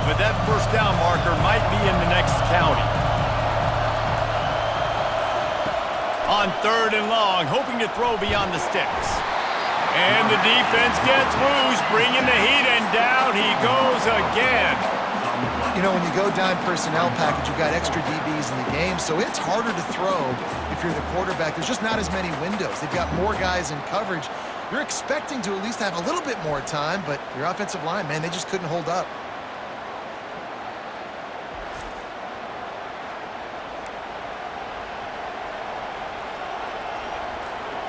but that first down marker might be in the next county. On 3rd and long, hoping to throw beyond the sticks. And the defense gets loose, bringing the heat, and down he goes again. You know, when you go dime personnel package, you've got extra DBs in the game, so it's harder to throw if you're the quarterback. There's just not as many windows. They've got more guys in coverage. You're expecting to at least have a little bit more time, but your offensive line, man, they just couldn't hold up.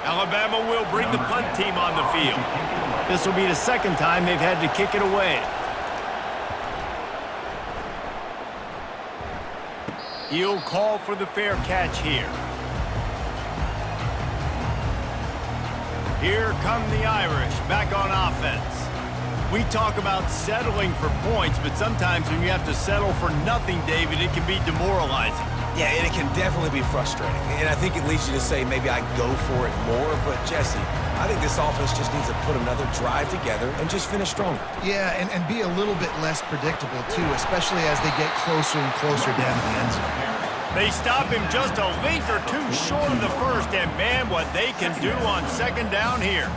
Alabama will bring the punt team on the field. This will be the second time they've had to kick it away. He'll call for the fair catch here. Here come the Irish back on offense. We talk about settling for points, but sometimes when you have to settle for nothing, David, it can be demoralizing. Yeah, and it can definitely be frustrating. And I think it leads you to say maybe I go for it more. But, Jesse, I think this offense just needs to put another drive together and just finish stronger. Yeah, and be a little bit less predictable, too, especially as they get closer and closer down to the end zone. They stop him just a link or two short of the first, and, man, what they can do on 2nd down here.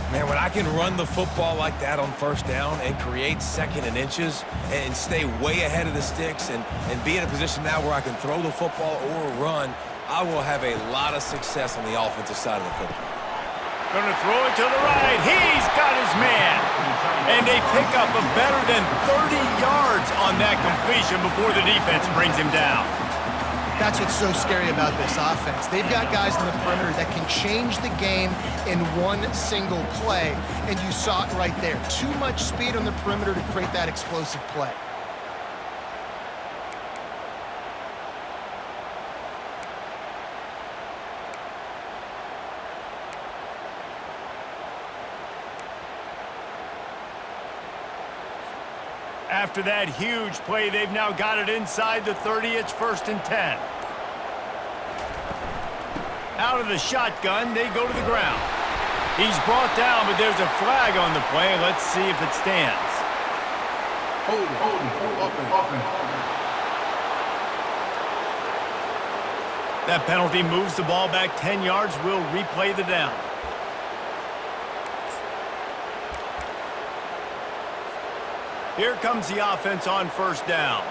Man, when I can run the football like that on 1st down and create 2nd and inches and stay way ahead of the sticks and be in a position now where I can throw the football or run, I will have a lot of success on the offensive side of the football. Gonna throw it to the right. He's got his man. And they pick up a better than 30 yards on that completion before the defense brings him down. That's what's so scary about this offense. They've got guys in the perimeter that can change the game in one single play, and you saw it right there. Too much speed on the perimeter to create that explosive play. After that huge play, they've now got it inside the 30. It's 1st and 10. Out of the shotgun, they go to the ground. He's brought down, but there's a flag on the play. Let's see if it stands. Hold it. That penalty moves the ball back 10 yards. We'll replay the down. Here comes the offense on 1st down.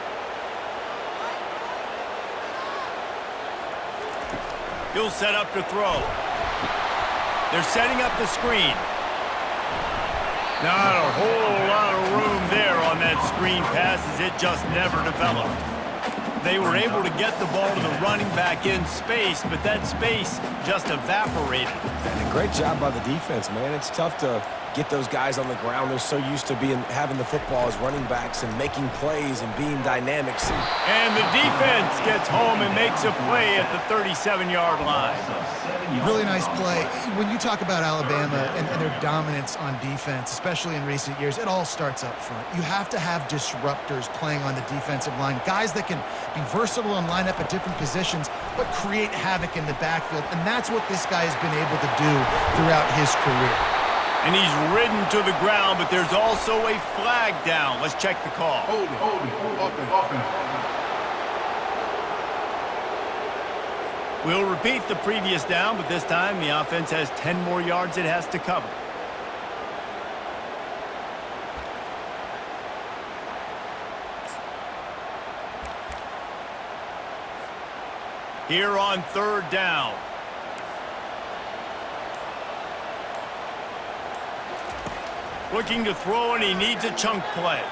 He'll set up to throw. They're setting up the screen. Not a whole lot of room there on that screen pass as it just never developed. They were able to get the ball to the running back in space, but that space just evaporated. And a great job by the defense, man. It's tough to get those guys on the ground. They're so used to having the football as running backs and making plays and being dynamic. And the defense gets home and makes a play at the 37-yard line. Really nice play. When you talk about Alabama and their dominance on defense, especially in recent years, it all starts up front. You have to have disruptors playing on the defensive line, guys that can be versatile and line up at different positions, but create havoc in the backfield. And that's what this guy has been able to do throughout his career. And he's ridden to the ground, but there's also a flag down. Let's check the call. Hold it. We'll repeat the previous down, but this time the offense has 10 more yards it has to cover. Here on 3rd down. Looking to throw, and he needs a chunk play.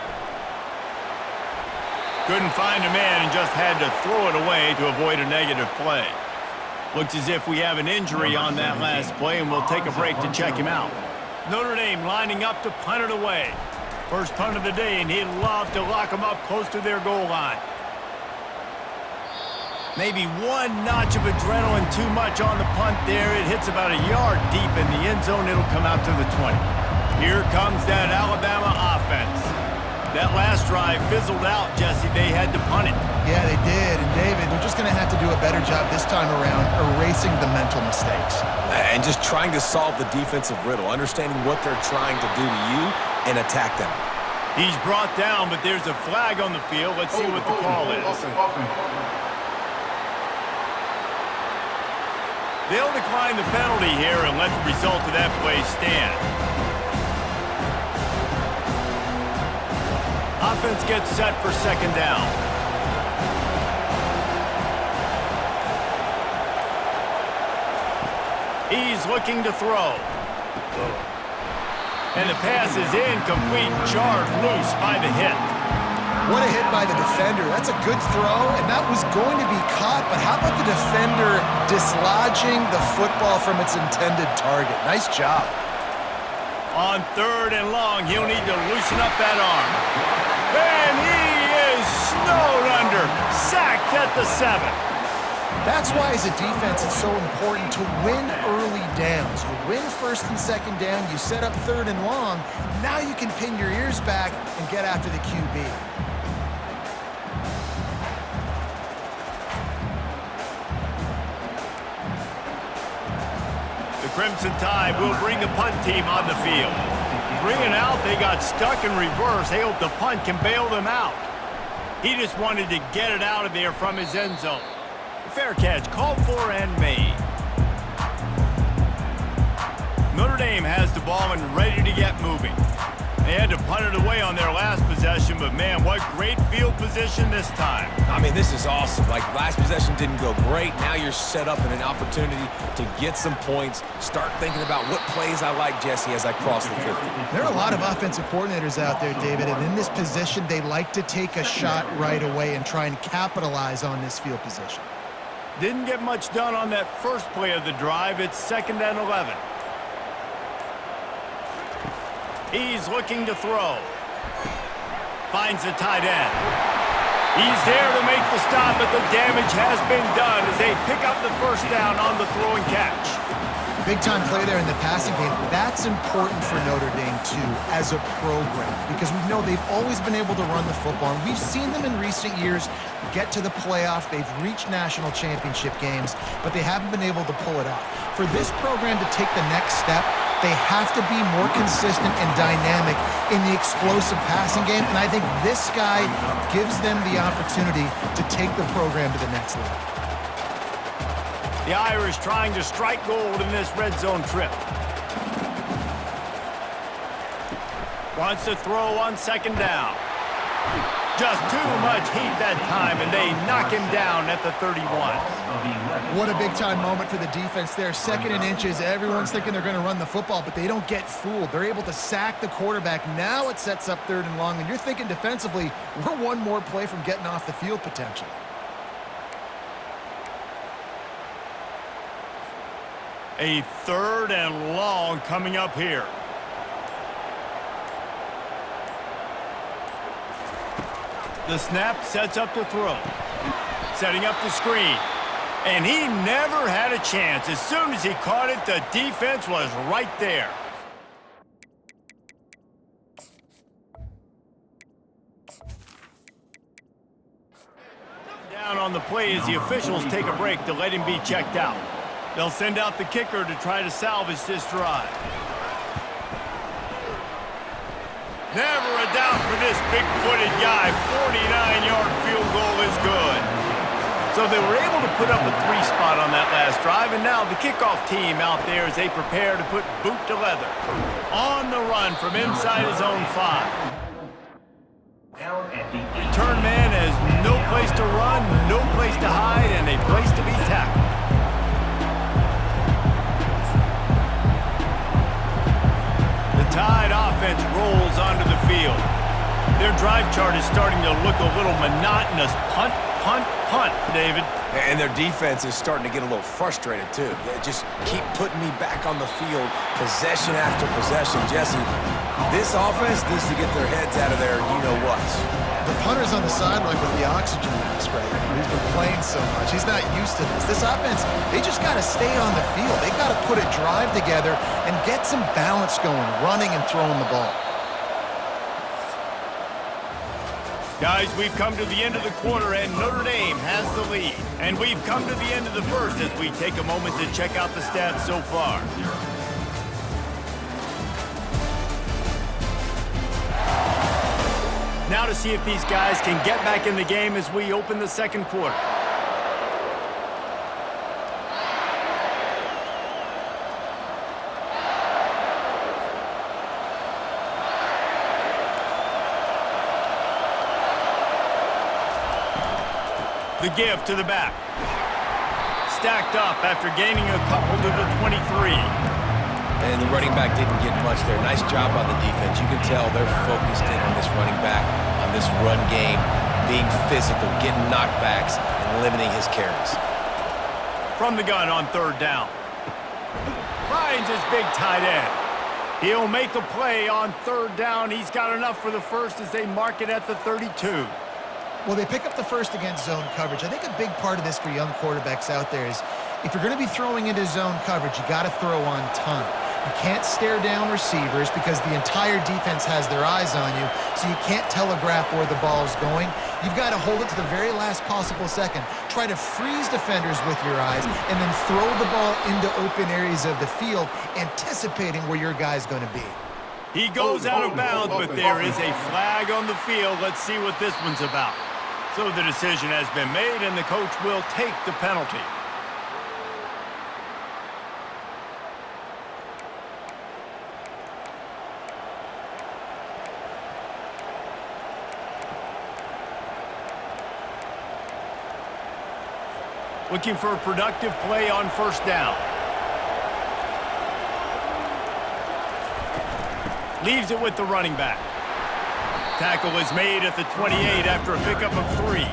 Couldn't find a man and just had to throw it away to avoid a negative play. Looks as if we have an injury on that last play, and we'll take a break to check him out. Notre Dame lining up to punt it away. First punt of the day, and he'd love to lock them up close to their goal line. Maybe one notch of adrenaline too much on the punt there. It hits about a yard deep in the end zone. It'll come out to the 20. Here comes that Alabama offense. That last drive fizzled out, Jesse. They had to punt it. Yeah, they did. And, David, they're just going to have to do a better job this time around erasing the mental mistakes. And just trying to solve the defensive riddle, understanding what they're trying to do to you and attack them. He's brought down, but there's a flag on the field. Let's see what the call is. They'll decline the penalty here and let the result of that play stand. Offense gets set for second down. He's looking to throw. And the pass is incomplete, jarred loose by the hit. What a hit by the defender. That's a good throw, and that was going to be caught, but how about the defender dislodging the football from its intended target? Nice job. On 3rd and long, he'll need to loosen up that arm. And he is snowed under, sacked at the 7. That's why, as a defense, it's so important to win early downs. You win 1st and 2nd down, you set up 3rd and long, now you can pin your ears back and get after the QB. The Crimson Tide will bring the punt team on the field. 3 and out, they got stuck in reverse. They hope the punt can bail them out. He just wanted to get it out of there from his end zone. Fair catch, called for and made. Notre Dame has the ball and ready to get moving. They had to punt it away on their last possession, but man, what great field position this time. I mean, this is awesome. Like, last possession didn't go great. Now you're set up in an opportunity to get some points. Start thinking about what plays I like, Jesse, as I cross the 50. There are a lot of offensive coordinators out there, David, and in this position, they like to take a shot right away and try and capitalize on this field position. Didn't get much done on that first play of the drive. It's 2nd and 11. He's looking to throw. Finds the tight end. He's there to make the stop, but the damage has been done as they pick up the 1st down on the throw and catch. Big-time play there in the passing game. That's important for Notre Dame, too, as a program, because we know they've always been able to run the football, and we've seen them in recent years get to the playoff. They've reached national championship games, but they haven't been able to pull it off. For this program to take the next step, they have to be more consistent and dynamic in the explosive passing game, and I think this guy gives them the opportunity to take the program to the next level. The Irish trying to strike gold in this red zone trip. Wants to throw on 2nd down. Just too much heat that time, and they knock him down at the 31. What a big-time moment for the defense there. 2nd and inches. Everyone's thinking they're going to run the football, but they don't get fooled. They're able to sack the quarterback. Now it sets up 3rd and long, and you're thinking defensively, we're one more play from getting off the field potentially. A 3rd and long coming up here. The snap sets up the throw. Setting up the screen. And he never had a chance. As soon as he caught it, the defense was right there. Down on the play as the officials take a break to let him be checked out. They'll send out the kicker to try to salvage this drive. Never a doubt for this big-footed guy. 49-yard field goal is good. So they were able to put up a 3 spot on that last drive, and now the kickoff team out there as they prepare to put boot to leather. On the run from inside his own 5. Return man has no place to run, no place to hide, and a place to be tackled. The Tide offense rolls onto the field. Their drive chart is starting to look a little monotonous. Punt, punt, punt, David. And their defense is starting to get a little frustrated, too. They just keep putting me back on the field, possession after possession. Jesse, this offense needs to get their heads out of their you-know-whats. The punter's on the sideline with the oxygen mask right now. He's been playing so much. He's not used to this. This offense, they just got to stay on the field. They got to put a drive together and get some balance going, running and throwing the ball. Guys, we've come to the end of the quarter, and Notre Dame has the lead. And we've come to the end of the first as we take a moment to check out the stats so far. now to see if these guys can get back in the game as we open the second quarter. The give to the back. Stacked up after gaining a couple to the 23. And the running back didn't get much there. Nice job by the defense. You can tell they're focused in on this running back, on this run game, being physical, getting knockbacks, and limiting his carries. From the gun on third down. Finds his big tight end. He'll make a play on third down. He's got enough for the first as they mark it at the 32. Well, they pick up the first against zone coverage. I think a big part of this for young quarterbacks out there is if you're going to be throwing into zone coverage, you got to throw on time. You can't stare down receivers because the entire defense has their eyes on you, so you can't telegraph where the ball is going. You've got to hold it to the very last possible second. Try to freeze defenders with your eyes and then throw the ball into open areas of the field, anticipating where your guy's going to be. He goes out of bounds, but there is a flag on the field. Let's see what this one's about. So the decision has been made, and the coach will take the penalty. Looking for a productive play on first down. Leaves it with the running back. Tackle is made at the 28 after a pickup of 3.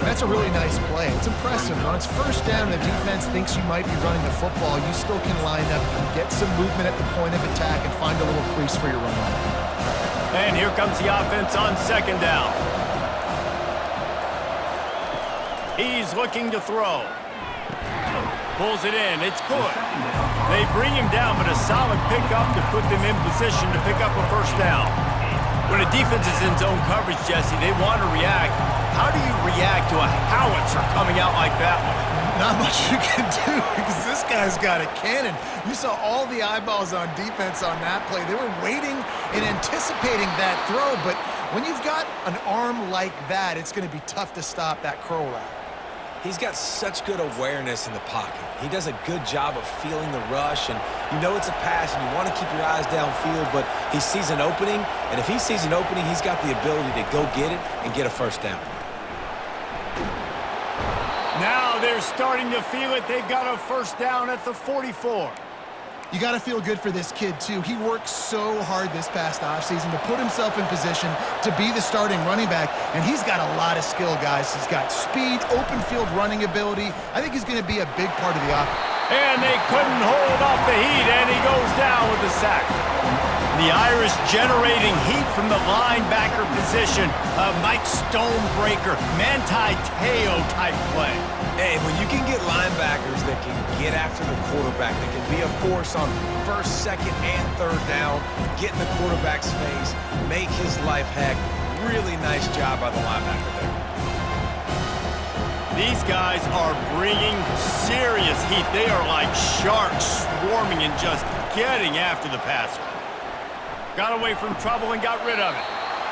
That's a really nice play. It's impressive. When it's first down and the defense thinks you might be running the football, you still can line up, get some movement at the point of attack, and find a little crease for your running back. And here comes the offense on second down. He's looking to throw. Pulls it in. It's good. They bring him down, but a solid pickup to put them in position to pick up a first down. When a defense is in zone coverage, Jesse, they want to react. How do you react to a howitzer coming out like that one? Not much you can do because this guy's got a cannon. You saw all the eyeballs on defense on that play. They were waiting and anticipating that throw, but when you've got an arm like that, it's going to be tough to stop that curl route. He's got such good awareness in the pocket. He does a good job of feeling the rush, and you know it's a pass, and you want to keep your eyes downfield, but he sees an opening, and if he sees an opening, he's got the ability to go get it and get a first down. Now they're starting to feel it. They've got a first down at the 44. You got to feel good for this kid, too. He worked so hard this past offseason to put himself in position to be the starting running back, and he's got a lot of skill, guys. He's got speed, open field running ability. I think he's going to be a big part of the offense. And they couldn't hold off the heat, and he goes down with the sack. The Irish generating heat from the linebacker position. A Mike Stonebreaker, Manti Te'o type play. And when you can get linebackers that can get after the quarterback, that can be a force on first, second, and third down, get in the quarterback's face, make his life heck, really nice job by the linebacker there. These guys are bringing serious heat. They are like sharks swarming and just getting after the passer. Got away from trouble and got rid of it.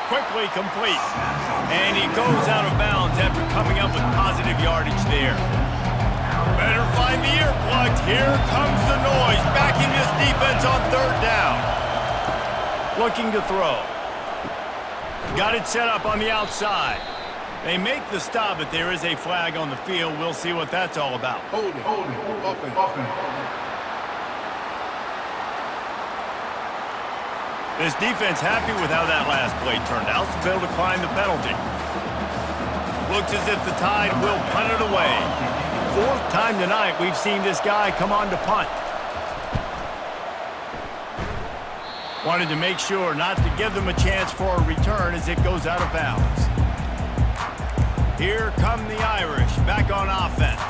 Quickly complete. And he goes out of bounds after coming up with positive yardage there. Better find the earplugs. Here comes the noise. Backing this defense on third down. Looking to throw. Got it set up on the outside. They make the stop, but there is a flag on the field. We'll see what that's all about. Hold it, offense. This defense happy with how that last play turned out, so they'll decline the penalty. Looks as if the Tide will punt it away. Fourth time tonight we've seen this guy come on to punt. Wanted to make sure not to give them a chance for a return as it goes out of bounds. Here come the Irish back on offense.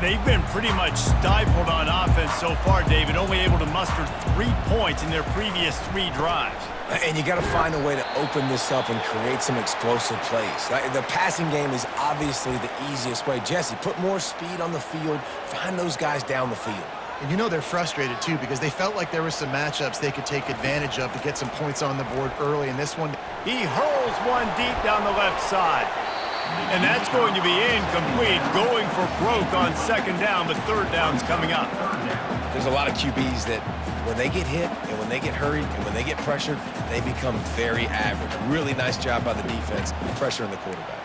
They've been pretty much stifled on offense so far, David, only able to muster 3 points in their previous 3 drives. And you got to find a way to open this up and create some explosive plays. The passing game is obviously the easiest way. Jesse, put more speed on the field. Find those guys down the field. And you know they're frustrated, too, because they felt like there were some matchups they could take advantage of to get some points on the board early. In this one, He hurls one deep down the left side. And that's going to be incomplete, going for broke on second down, but third down's coming up. There's a lot of QBs that when they get hit and when they get hurried and when they get pressured, they become very average. Really nice job by the defense pressuring the quarterback.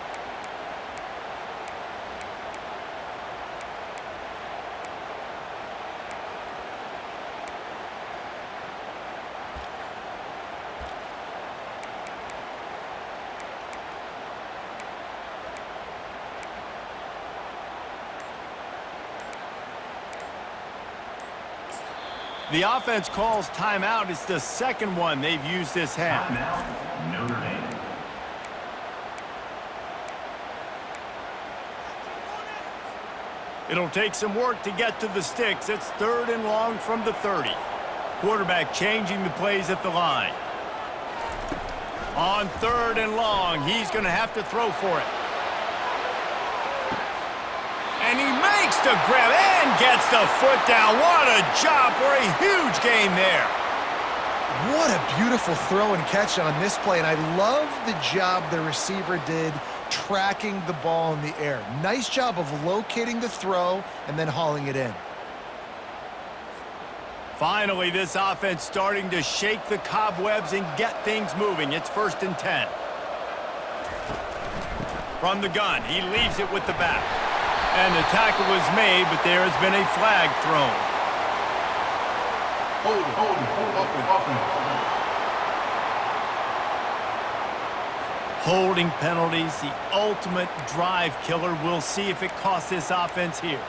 The offense calls timeout. It's the second one they've used this half. Notre Dame. It'll take some work to get to the sticks. It's third and long from the 30. Quarterback changing the plays at the line. On third and long, he's going to have to throw for it. And he makes the grab and gets the foot down. What a job for a huge gain there. what a beautiful throw and catch on this play. And I love the job the receiver did tracking the ball in the air. Nice job of locating the throw and then hauling it in. Finally, this offense starting to shake the cobwebs and get things moving. It's 1st and 10. From the gun, he leaves it with the back. And the tackle was made, but there has been a flag thrown. Hold it. Holding penalties, the ultimate drive killer. We'll see if it costs this offense here.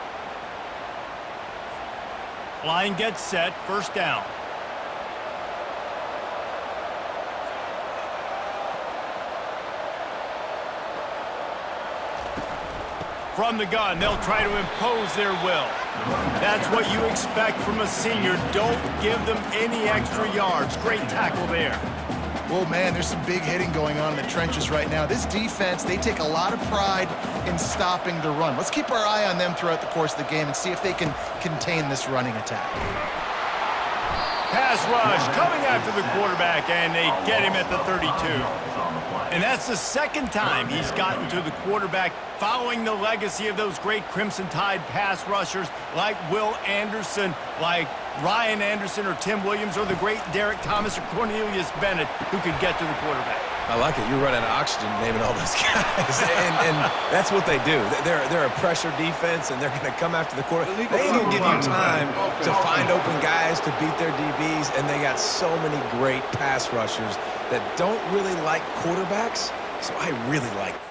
Line gets set, 1st down. From the gun, they'll try to impose their will. That's what you expect from a senior. Don't give them any extra yards. Great tackle there. Well, man, there's some big hitting going on in the trenches right now. This defense, they take a lot of pride in stopping the run. Let's keep our eye on them throughout the course of the game and see if they can contain this running attack. Pass rush coming after the quarterback, and they get him at the 32. And that's the second time he's gotten to the quarterback, following the legacy of those great Crimson Tide pass rushers like Will Anderson, like Ryan Anderson or Tim Williams, or the great Derek Thomas or Cornelius Bennett, who could get to the quarterback. I like it. You're running out of oxygen naming all those guys. and that's what they do. They're a pressure defense, and they're going to come after the quarterback. They ain't going to give you time to find open guys to beat their DBs, and they got so many great pass rushers that don't really like quarterbacks, so I really like it.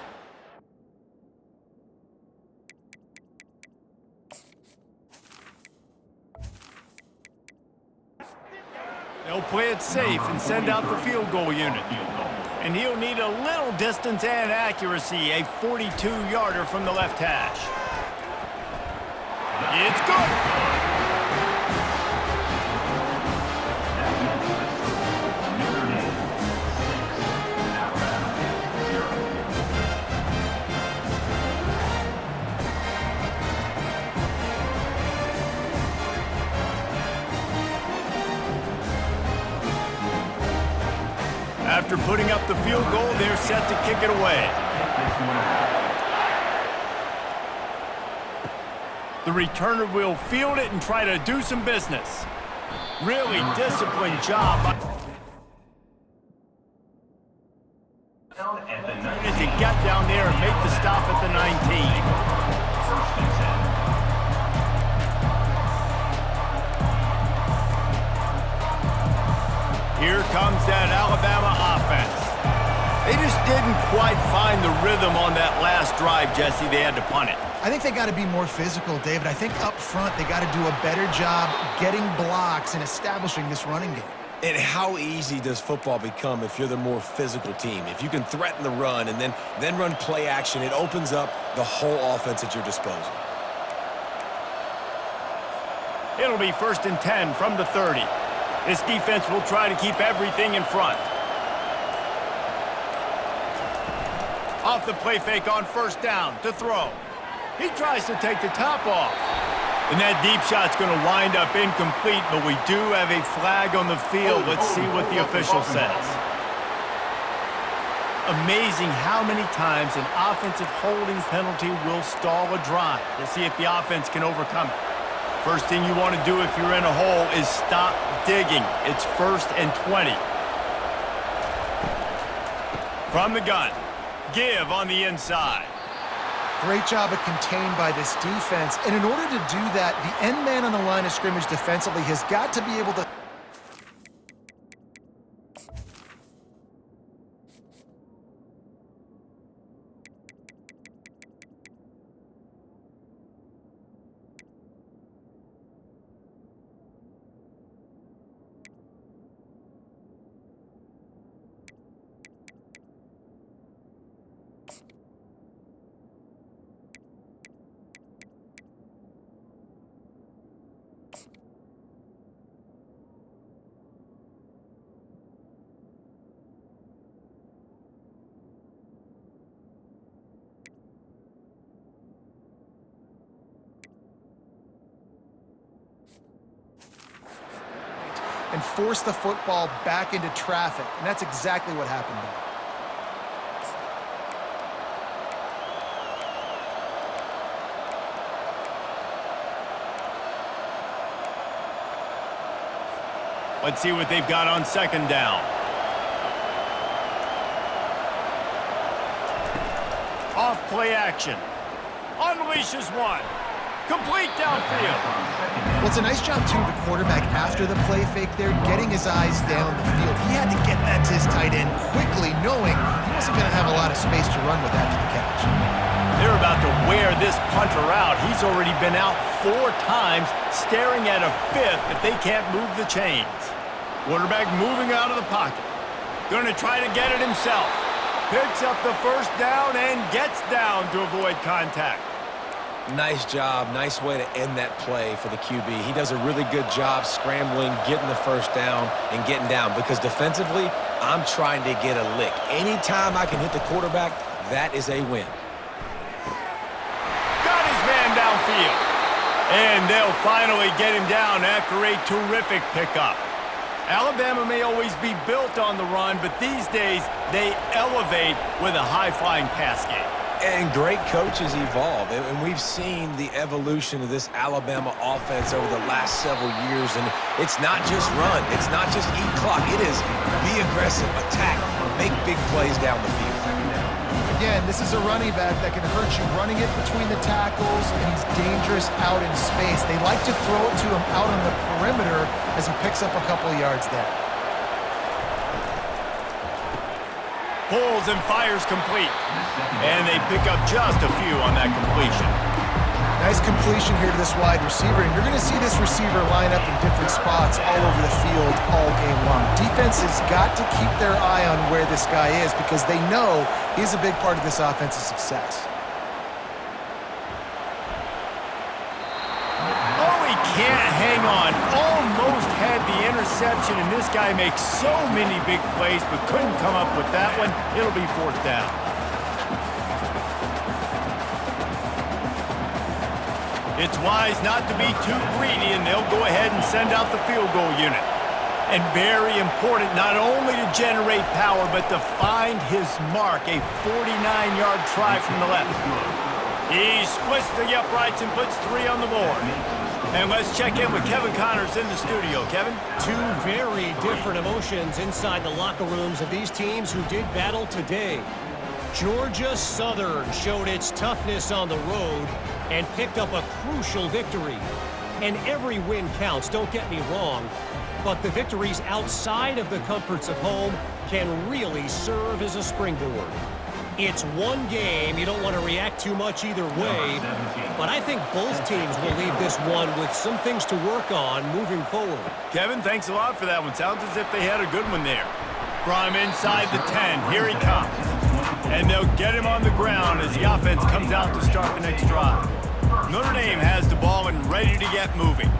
They'll play it safe and send out the field goal unit. And he'll need a little distance and accuracy, a 42-yarder from the left hash. It's good. After putting up the field goal, they're set to kick it away. The returner will field it and try to do some business. Really disciplined job to get down there and make the stop at the 19. Here comes that Alabama offense. They just didn't quite find the rhythm on that last drive, Jesse. They had to punt it. I think they got to be more physical, David. I think up front they got to do a better job getting blocks and establishing this running game. And how easy does football become if you're the more physical team? If you can threaten the run and then run play action, it opens up the whole offense at your disposal. It'll be 1st and 10 from the 30. This defense will try to keep everything in front. Off the play fake on 1st down to throw. He tries to take the top off. And that deep shot's going to wind up incomplete, but we do have a flag on the field. Let's see what the official says. Amazing how many times an offensive holding penalty will stall a drive. We'll see if the offense can overcome it. First thing you want to do if you're in a hole is stop digging. It's 1st and 20. From the gun, give on the inside. Great job of contained by this defense. And in order to do that, the end man on the line of scrimmage defensively has got to be able to... and force the football back into traffic. And that's exactly what happened there. Let's see what they've got on 2nd down. Off play action. Unleashes one. Complete downfield. Well, it's a nice job, too, the quarterback after the play fake there, getting his eyes down the field. He had to get that to his tight end quickly, knowing he wasn't going to have a lot of space to run with after the catch. They're about to wear this punter out. He's already been out 4 times, staring at a 5th if they can't move the chains. Quarterback moving out of the pocket. Going to try to get it himself. Picks up the 1st down and gets down to avoid contact. Nice job. Nice way to end that play for the QB. He does a really good job scrambling, getting the 1st down, and getting down. Because defensively, I'm trying to get a lick. Anytime I can hit the quarterback, that is a win. Got his man downfield. And they'll finally get him down after a terrific pickup. Alabama may always be built on the run, but these days they elevate with a high-flying pass game. And great coaches evolve, and we've seen the evolution of this Alabama offense over the last several years, and it's not just run, it's not just eat clock, it is be aggressive, attack, make big plays down the field. Again, this is a running back that can hurt you running it between the tackles, and he's dangerous out in space. They like to throw it to him out on the perimeter as he picks up a couple of yards there. Pulls and fires complete. And they pick up just a few on that completion. Nice completion here to this wide receiver, and you're going to see this receiver line up in different spots all over the field all game long. Defense has got to keep their eye on where this guy is because they know he's a big part of this offense's success. Oh, he can't hang on. Almost had the interception, and this guy makes so many big plays but couldn't come up with that one. It'll be 4th down. It's wise not to be too greedy, and they'll go ahead and send out the field goal unit. And very important not only to generate power, but to find his mark, a 49-yard try from the left. He splits the uprights and puts 3 on the board. And let's check in with Kevin Connors in the studio. Kevin? 2 very different emotions inside the locker rooms of these teams who did battle today. Georgia Southern showed its toughness on the road and picked up a crucial victory. And every win counts, don't get me wrong, but the victories outside of the comforts of home can really serve as a springboard. It's one game, you don't want to react too much either way, but I think both teams will leave this one with some things to work on moving forward. Kevin, thanks a lot for that one. Sounds as if they had a good one there. From inside the 10, here he comes. And they'll get him on the ground as the offense comes out to start the next drive. Notre Dame has the ball and ready to get moving.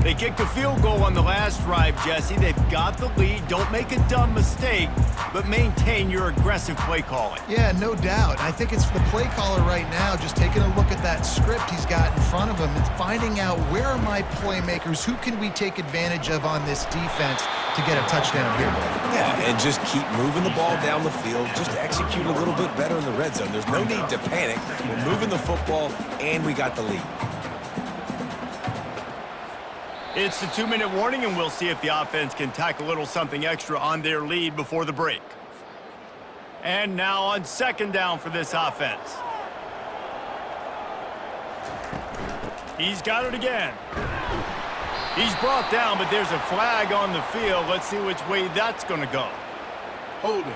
They kicked a field goal on the last drive, Jesse. They've got the lead. Don't make a dumb mistake, but maintain your aggressive play calling. Yeah, no doubt. I think it's the play caller right now just taking a look at that script he's got in front of him and finding out where are my playmakers, who can we take advantage of on this defense to get a touchdown here. Yeah, and just keep moving the ball down the field. Just execute a little bit better in the red zone. There's no need to panic. We're moving the football, and we got the lead. It's the 2-minute warning, and we'll see if the offense can tack a little something extra on their lead before the break. And now on 2nd down for this offense. He's got it again. He's brought down, but there's a flag on the field. Let's see which way that's going to go. Hold it,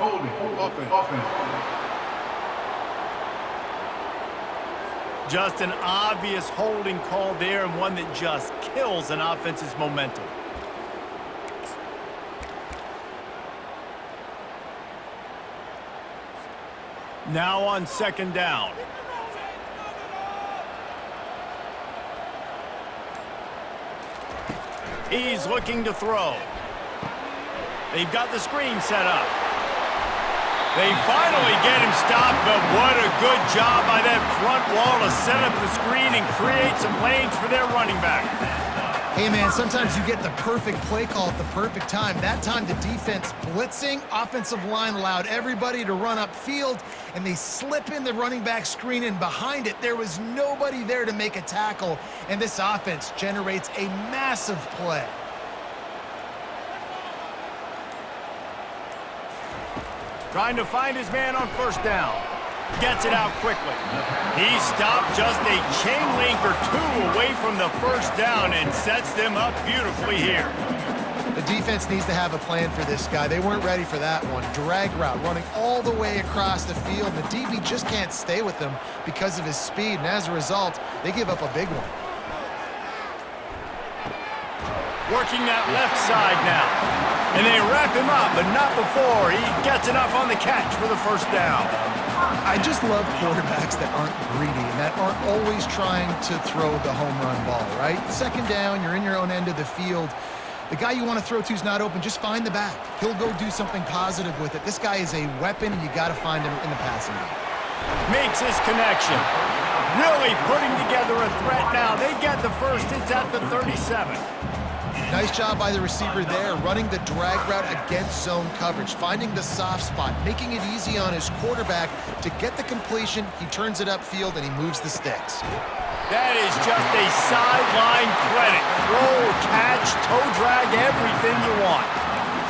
offense. Just an obvious holding call there, and one that just kills an offense's momentum. Now on 2nd down. He's looking to throw. They've got the screen set up. They finally get him stopped, but what a good job by that front wall to set up the screen and create some lanes for their running back. Hey, man, sometimes you get the perfect play call at the perfect time. That time, the defense blitzing, offensive line allowed everybody to run upfield, and they slip in the running back screen, and behind it, there was nobody there to make a tackle, and this offense generates a massive play. Trying to find his man on 1st down. Gets it out quickly. He stopped just a chain link or 2 away from the 1st down and sets them up beautifully here. The defense needs to have a plan for this guy. They weren't ready for that one. Drag route running all the way across the field. The DB just can't stay with him because of his speed, and as a result, they give up a big one. Working that left side now. And they wrap him up, but not before he gets enough on the catch for the 1st down. I just love quarterbacks that aren't greedy and that aren't always trying to throw the home run ball, right? 2nd down, you're in your own end of the field. The guy you want to throw to is not open. Just find the back. He'll go do something positive with it. This guy is a weapon, and you got to find him in the passing game. Makes his connection. Really putting together a threat now. They get the first. It's at the 37. Nice job by the receiver there, running the drag route against zone coverage, finding the soft spot, making it easy on his quarterback to get the completion. He turns it upfield, and he moves the sticks. That is just a sideline credit. Throw, catch, toe drag, everything you want.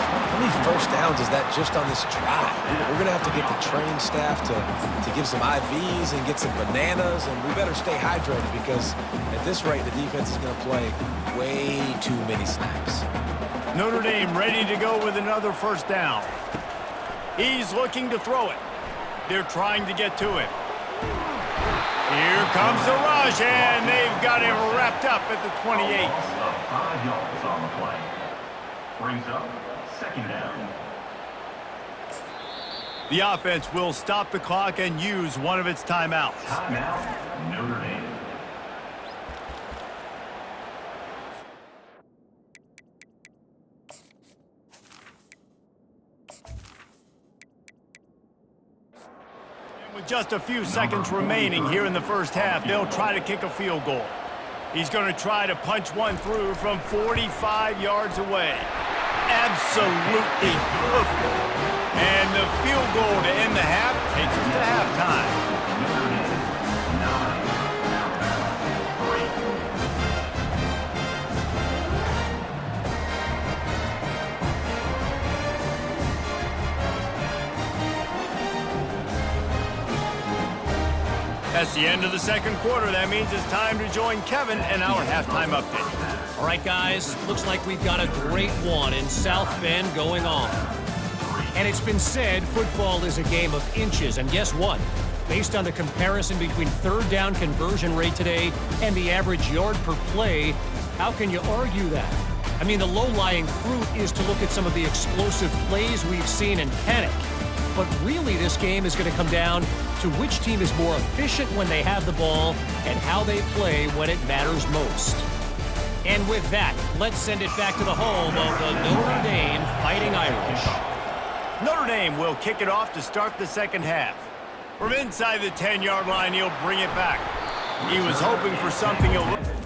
How many 1st downs is that just on this drive? We're going to have to get the training staff to give some IVs and get some bananas, and we better stay hydrated because at this rate, the defense is going to play way too many snaps. Notre Dame ready to go with another 1st down. He's looking to throw it. They're trying to get to it. Here comes the rush, and they've got him wrapped up at the 28. 5 yards on the play. Brings up 2nd down. The offense will stop the clock and use one of its timeouts. Timeout, Notre Dame. With just a few seconds remaining here in the 1st half, they'll try to kick a field goal. He's going to try to punch one through from 45 yards away. Absolutely perfect. And the field goal to end the half takes us to halftime. That's the end of the 2nd quarter. That means it's time to join Kevin in our halftime update. All right, guys, looks like we've got a great one in South Bend going on. And it's been said football is a game of inches, and guess what? Based on the comparison between 3rd down conversion rate today and the average yard per play, how can you argue that? I mean, the low-lying fruit is to look at some of the explosive plays we've seen and panic. But really, this game is going to come down to which team is more efficient when they have the ball and how they play when it matters most. And with that, let's send it back to the home of the Notre Dame Fighting Irish. Notre Dame will kick it off to start the second half. From inside the 10-yard line, he'll bring it back. He was hoping for something a little...